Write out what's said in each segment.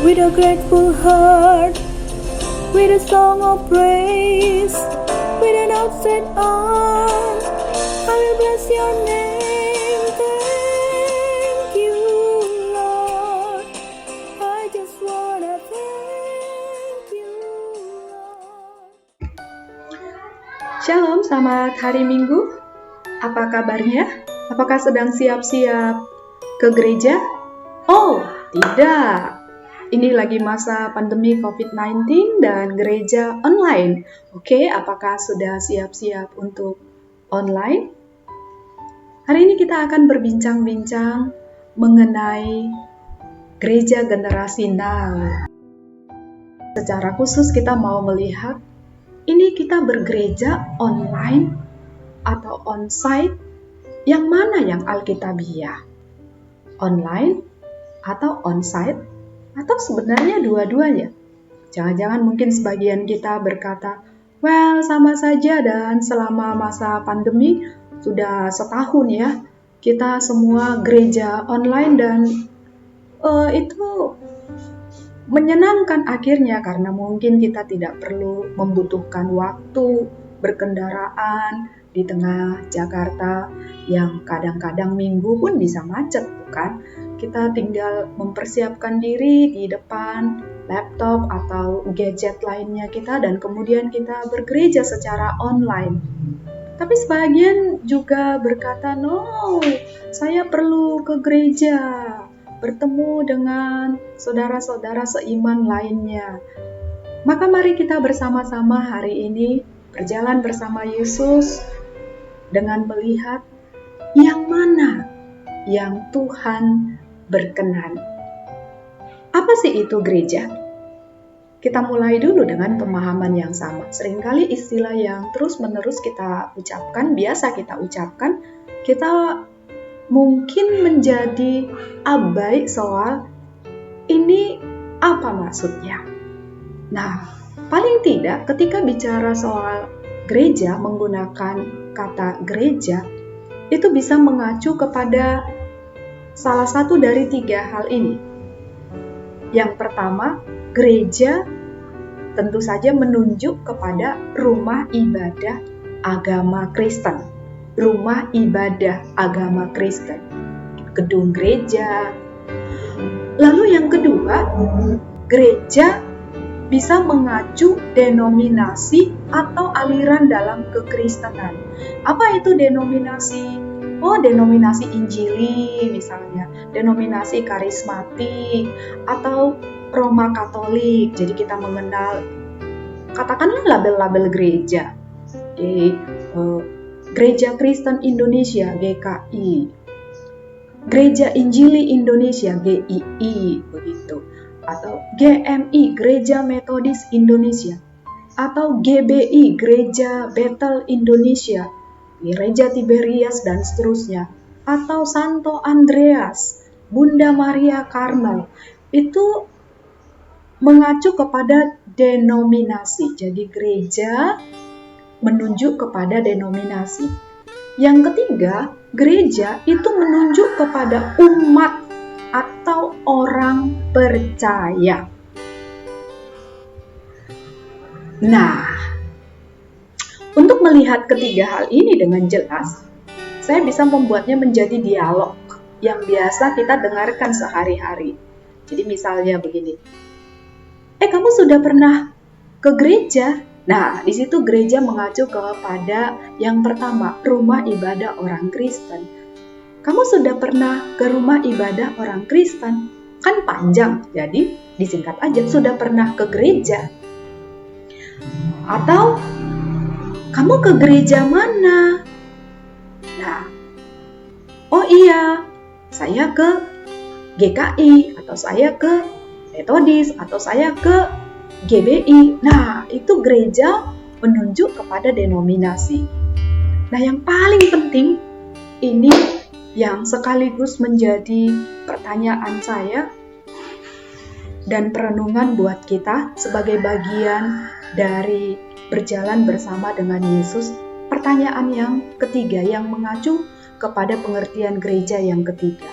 with a grateful heart, with a song of praise, with an outstretched arm, I will bless your name. Thank you, Lord. I just wanna thank you, Lord. Shalom, selamat hari Minggu. Apa kabarnya? Apakah sedang siap-siap ke gereja? Oh, tidak. Ini lagi masa pandemi COVID-19 dan gereja online. Oke, apakah sudah siap-siap untuk online? Hari ini kita akan berbincang-bincang mengenai gereja generasi now. Secara khusus kita mau melihat, ini kita bergereja online atau onsite, yang mana yang alkitabiah? Online atau onsite? Atau sebenarnya dua-duanya? Jangan-jangan mungkin sebagian kita berkata, well, sama saja dan selama masa pandemi sudah setahun ya, kita semua gereja online dan itu menyenangkan akhirnya karena mungkin kita tidak perlu membutuhkan waktu berkendaraan di tengah Jakarta yang kadang-kadang minggu pun bisa macet, bukan? Kita tinggal mempersiapkan diri di depan laptop atau gadget lainnya kita dan kemudian kita bergereja secara online. Tapi sebagian juga berkata, no, saya perlu ke gereja, bertemu dengan saudara-saudara seiman lainnya. Maka mari kita bersama-sama hari ini berjalan bersama Yesus dengan melihat yang mana yang Tuhan berkenan. Apa sih itu gereja? Kita mulai dulu dengan pemahaman yang sama. Seringkali istilah yang terus-menerus kita ucapkan, biasa kita ucapkan, kita mungkin menjadi abai soal ini apa maksudnya. Nah, paling tidak ketika bicara soal gereja menggunakan kata gereja, itu bisa mengacu kepada salah satu dari 3 hal ini. Yang pertama, gereja tentu saja menunjuk kepada rumah ibadah agama Kristen. Rumah ibadah agama Kristen. Gedung gereja. Lalu yang kedua, gereja bisa mengacu denominasi atau aliran dalam kekristenan. Apa itu denominasi? Oh, denominasi Injili misalnya, denominasi karismatik, atau Roma Katolik. Jadi kita mengenal, katakanlah label-label gereja. Gereja Kristen Indonesia, GKI. Gereja Injili Indonesia, GII, begitu. Atau GMI, Gereja Metodis Indonesia. Atau GBI, Gereja Bethel Indonesia. Gereja Tiberias dan seterusnya, atau Santo Andreas, Bunda Maria Karmel, itu mengacu kepada denominasi. Jadi gereja menunjuk kepada denominasi. Yang ketiga, gereja itu menunjuk kepada umat atau orang percaya. Nah, untuk melihat ketiga hal ini dengan jelas, saya bisa membuatnya menjadi dialog yang biasa kita dengarkan sehari-hari. Jadi misalnya begini, kamu sudah pernah ke gereja? Nah, di situ gereja mengacu kepada yang pertama, rumah ibadah orang Kristen. Kamu sudah pernah ke rumah ibadah orang Kristen? Kan panjang, jadi disingkat aja, sudah pernah ke gereja. Atau kamu ke gereja mana? Nah, oh iya, saya ke GKI, atau saya ke Metodis, atau saya ke GBI. Nah, itu gereja menunjuk kepada denominasi. Nah, yang paling penting, ini yang sekaligus menjadi pertanyaan saya dan perenungan buat kita sebagai bagian dari berjalan bersama dengan Yesus. Pertanyaan yang ketiga yang mengacu kepada pengertian gereja yang ketiga.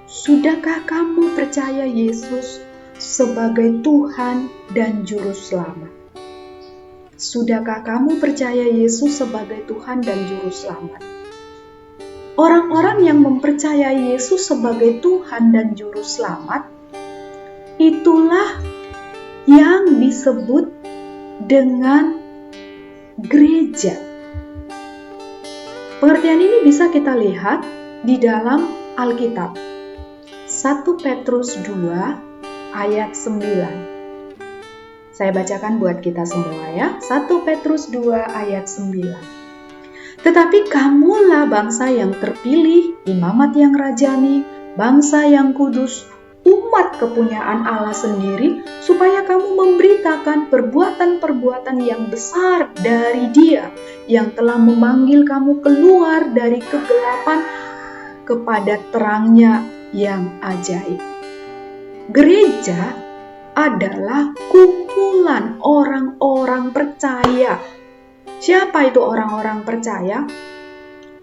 Sudahkah kamu percaya Yesus sebagai Tuhan dan Juru Selamat. Sudahkah kamu percaya Yesus sebagai Tuhan dan Juru Selamat? Orang-orang yang mempercayai Yesus sebagai Tuhan dan Juru Selamat, itulah yang disebut dengan gereja. Pengertian ini bisa kita lihat di dalam Alkitab. 1 Petrus 2 ayat 9. Saya bacakan buat kita semua ya. 1 Petrus 2 ayat 9. Tetapi kamulah bangsa yang terpilih, imamat yang rajani, bangsa yang kudus, umat kepunyaan Allah sendiri, supaya kamu memberitakan perbuatan-perbuatan yang besar dari Dia yang telah memanggil kamu keluar dari kegelapan kepada terangnya yang ajaib. Gereja adalah kumpulan orang-orang percaya. Siapa itu orang-orang percaya?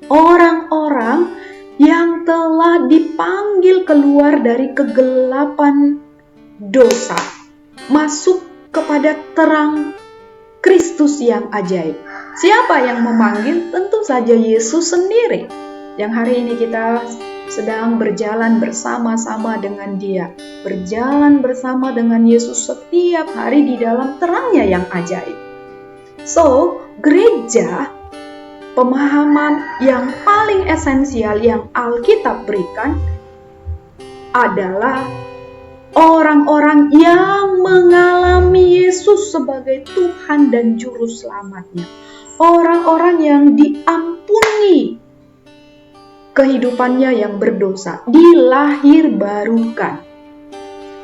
Orang-orang yang telah dipanggil keluar dari kegelapan dosa, masuk kepada terang Kristus yang ajaib. Siapa yang memanggil? Tentu saja Yesus sendiri, yang hari ini kita sedang berjalan bersama-sama dengan Dia, berjalan bersama dengan Yesus setiap hari di dalam terangnya yang ajaib. So, gereja, pemahaman yang paling esensial yang Alkitab berikan adalah orang-orang yang mengalami Yesus sebagai Tuhan dan Juru Selamatnya. Orang-orang yang diampuni kehidupannya yang berdosa, dilahir barukan.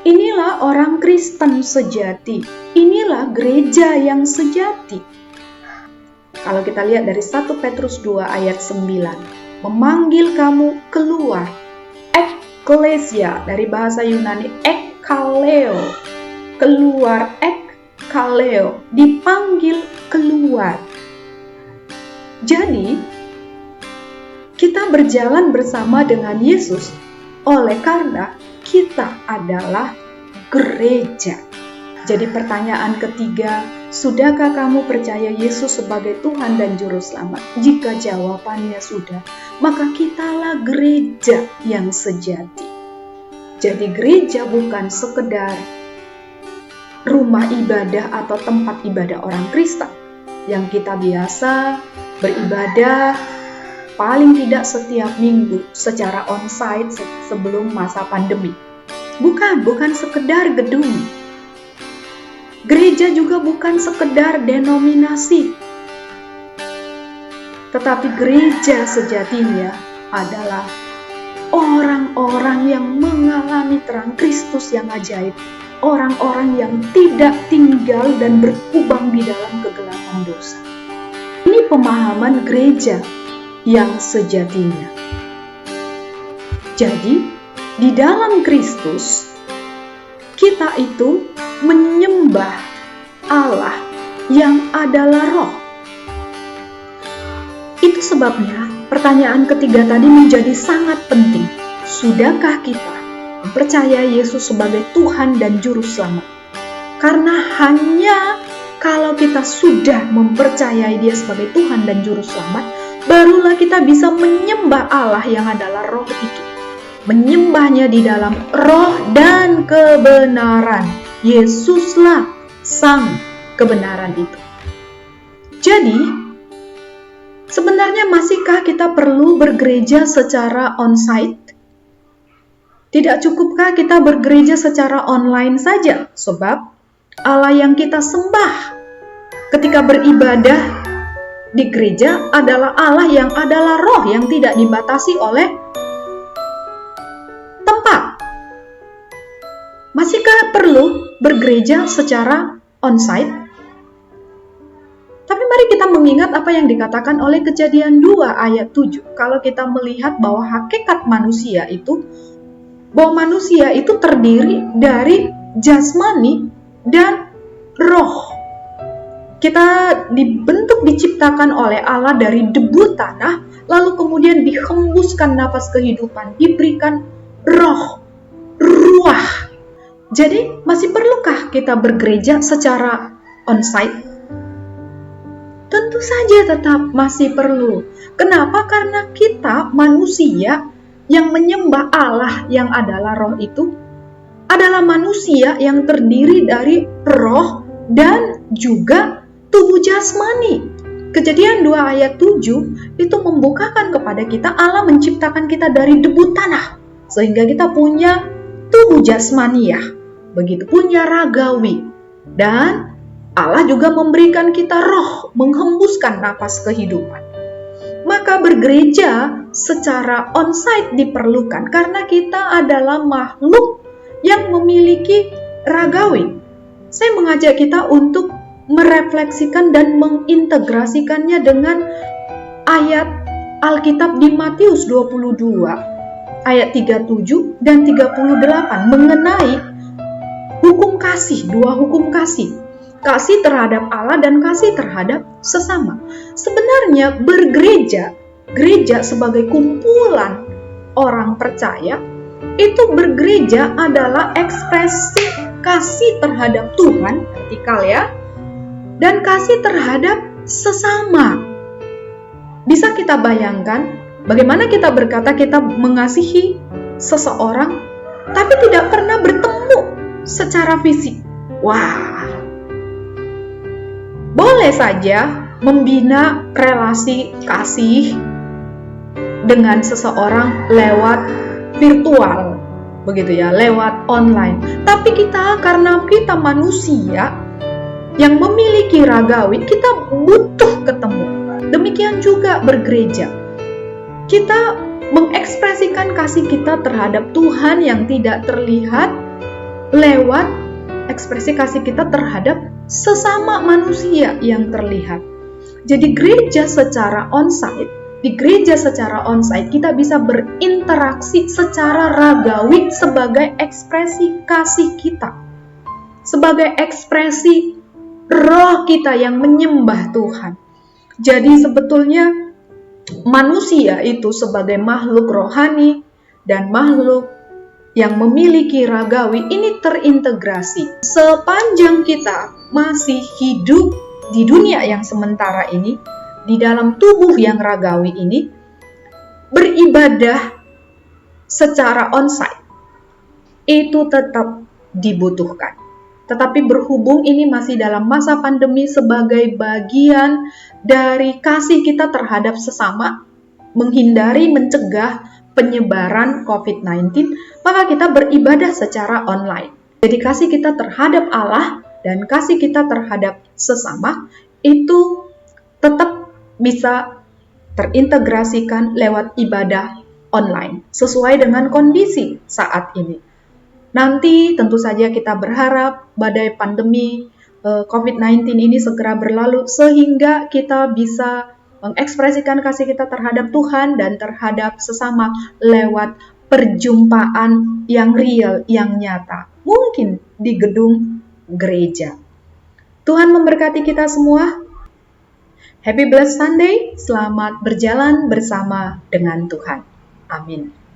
Inilah orang Kristen sejati. Inilah gereja yang sejati. Kalau kita lihat dari 1 Petrus 2 ayat 9. Memanggil kamu keluar. Ekklesia, dari bahasa Yunani ekkaleo. Keluar, ekkaleo. Dipanggil keluar. Jadi, kita berjalan bersama dengan Yesus oleh karena kita adalah gereja. Jadi pertanyaan ketiga, sudahkah kamu percaya Yesus sebagai Tuhan dan Juru Selamat? Jika jawabannya sudah, maka kitalah gereja yang sejati. Jadi gereja bukan sekedar rumah ibadah atau tempat ibadah orang Kristen yang kita biasa beribadah paling tidak setiap minggu secara onsite sebelum masa pandemi. Bukan sekedar gedung. Gereja juga bukan sekedar denominasi. Tetapi gereja sejatinya adalah orang-orang yang mengalami terang Kristus yang ajaib. Orang-orang yang tidak tinggal dan berkubang di dalam kegelapan dosa. Ini pemahaman gereja yang sejatinya. Jadi, di dalam Kristus, kita itu menyembah Allah yang adalah Roh. Itu sebabnya pertanyaan ketiga tadi menjadi sangat penting. Sudahkah kita percaya Yesus sebagai Tuhan dan Juru Selamat? Karena hanya kalau kita sudah mempercayai Dia sebagai Tuhan dan Juru Selamat, barulah kita bisa menyembah Allah yang adalah Roh itu. Menyembahnya di dalam roh dan kebenaran. Yesuslah sang kebenaran itu. Jadi, sebenarnya masihkah kita perlu bergereja secara onsite? Tidak cukupkah kita bergereja secara online saja? Sebab Allah yang kita sembah ketika beribadah di gereja adalah Allah yang adalah Roh yang tidak dibatasi oleh tempat. Masihkah perlu bergereja secara onsite? Tapi mari kita mengingat apa yang dikatakan oleh Kejadian 2 ayat 7. Kalau kita melihat bahwa hakikat manusia itu, bahwa manusia itu terdiri dari jasmani dan roh. Kita dibentuk, diciptakan oleh Allah dari debu tanah, lalu kemudian dihembuskan nafas kehidupan, diberikan roh, ruah, Jadi masih perlukah kita bergereja secara onsite? Tentu saja tetap masih perlu. Kenapa? Karena kita manusia yang menyembah Allah yang adalah roh itu adalah manusia yang terdiri dari roh dan juga tubuh jasmani. Kejadian 2 ayat 7 itu membukakan kepada kita Allah menciptakan kita dari debu tanah. Sehingga kita punya tubuh jasmaniah, begitu punya ragawi. Dan Allah juga memberikan kita roh, menghembuskan napas kehidupan. Maka bergereja secara onsite diperlukan karena kita adalah makhluk yang memiliki ragawi. Saya mengajak kita untuk merefleksikan dan mengintegrasikannya dengan ayat Alkitab di Matius 22 ayat 37 dan 38 mengenai hukum kasih, 2 hukum kasih. Kasih terhadap Allah dan kasih terhadap sesama. Sebenarnya gereja sebagai kumpulan orang percaya, itu bergereja adalah ekspresi kasih terhadap Tuhan, vertikal ya, dan kasih terhadap sesama. Bisa kita bayangkan bagaimana kita berkata kita mengasihi seseorang, tapi tidak pernah bertemu secara fisik. Wah, boleh saja membina relasi kasih dengan seseorang lewat virtual, begitu ya, lewat online. Tapi karena kita manusia yang memiliki ragawi, kita butuh ketemu. Demikian juga bergereja. Kita mengekspresikan kasih kita terhadap Tuhan yang tidak terlihat lewat ekspresi kasih kita terhadap sesama manusia yang terlihat. Jadi di gereja secara onsite kita bisa berinteraksi secara ragawi sebagai ekspresi kasih kita, sebagai ekspresi roh kita yang menyembah Tuhan. Jadi sebetulnya manusia itu sebagai makhluk rohani dan makhluk yang memiliki ragawi ini terintegrasi. Sepanjang kita masih hidup di dunia yang sementara ini, di dalam tubuh yang ragawi ini, beribadah secara onsite itu tetap dibutuhkan. Tetapi berhubung ini masih dalam masa pandemi sebagai bagian dari kasih kita terhadap sesama, menghindari, mencegah penyebaran COVID-19, maka kita beribadah secara online. Jadi kasih kita terhadap Allah dan kasih kita terhadap sesama itu tetap bisa terintegrasikan lewat ibadah online sesuai dengan kondisi saat ini. Nanti tentu saja kita berharap badai pandemi COVID-19 ini segera berlalu sehingga kita bisa mengekspresikan kasih kita terhadap Tuhan dan terhadap sesama lewat perjumpaan yang real, yang nyata. Mungkin di gedung gereja. Tuhan memberkati kita semua. Happy Blessed Sunday, selamat berjalan bersama dengan Tuhan. Amin.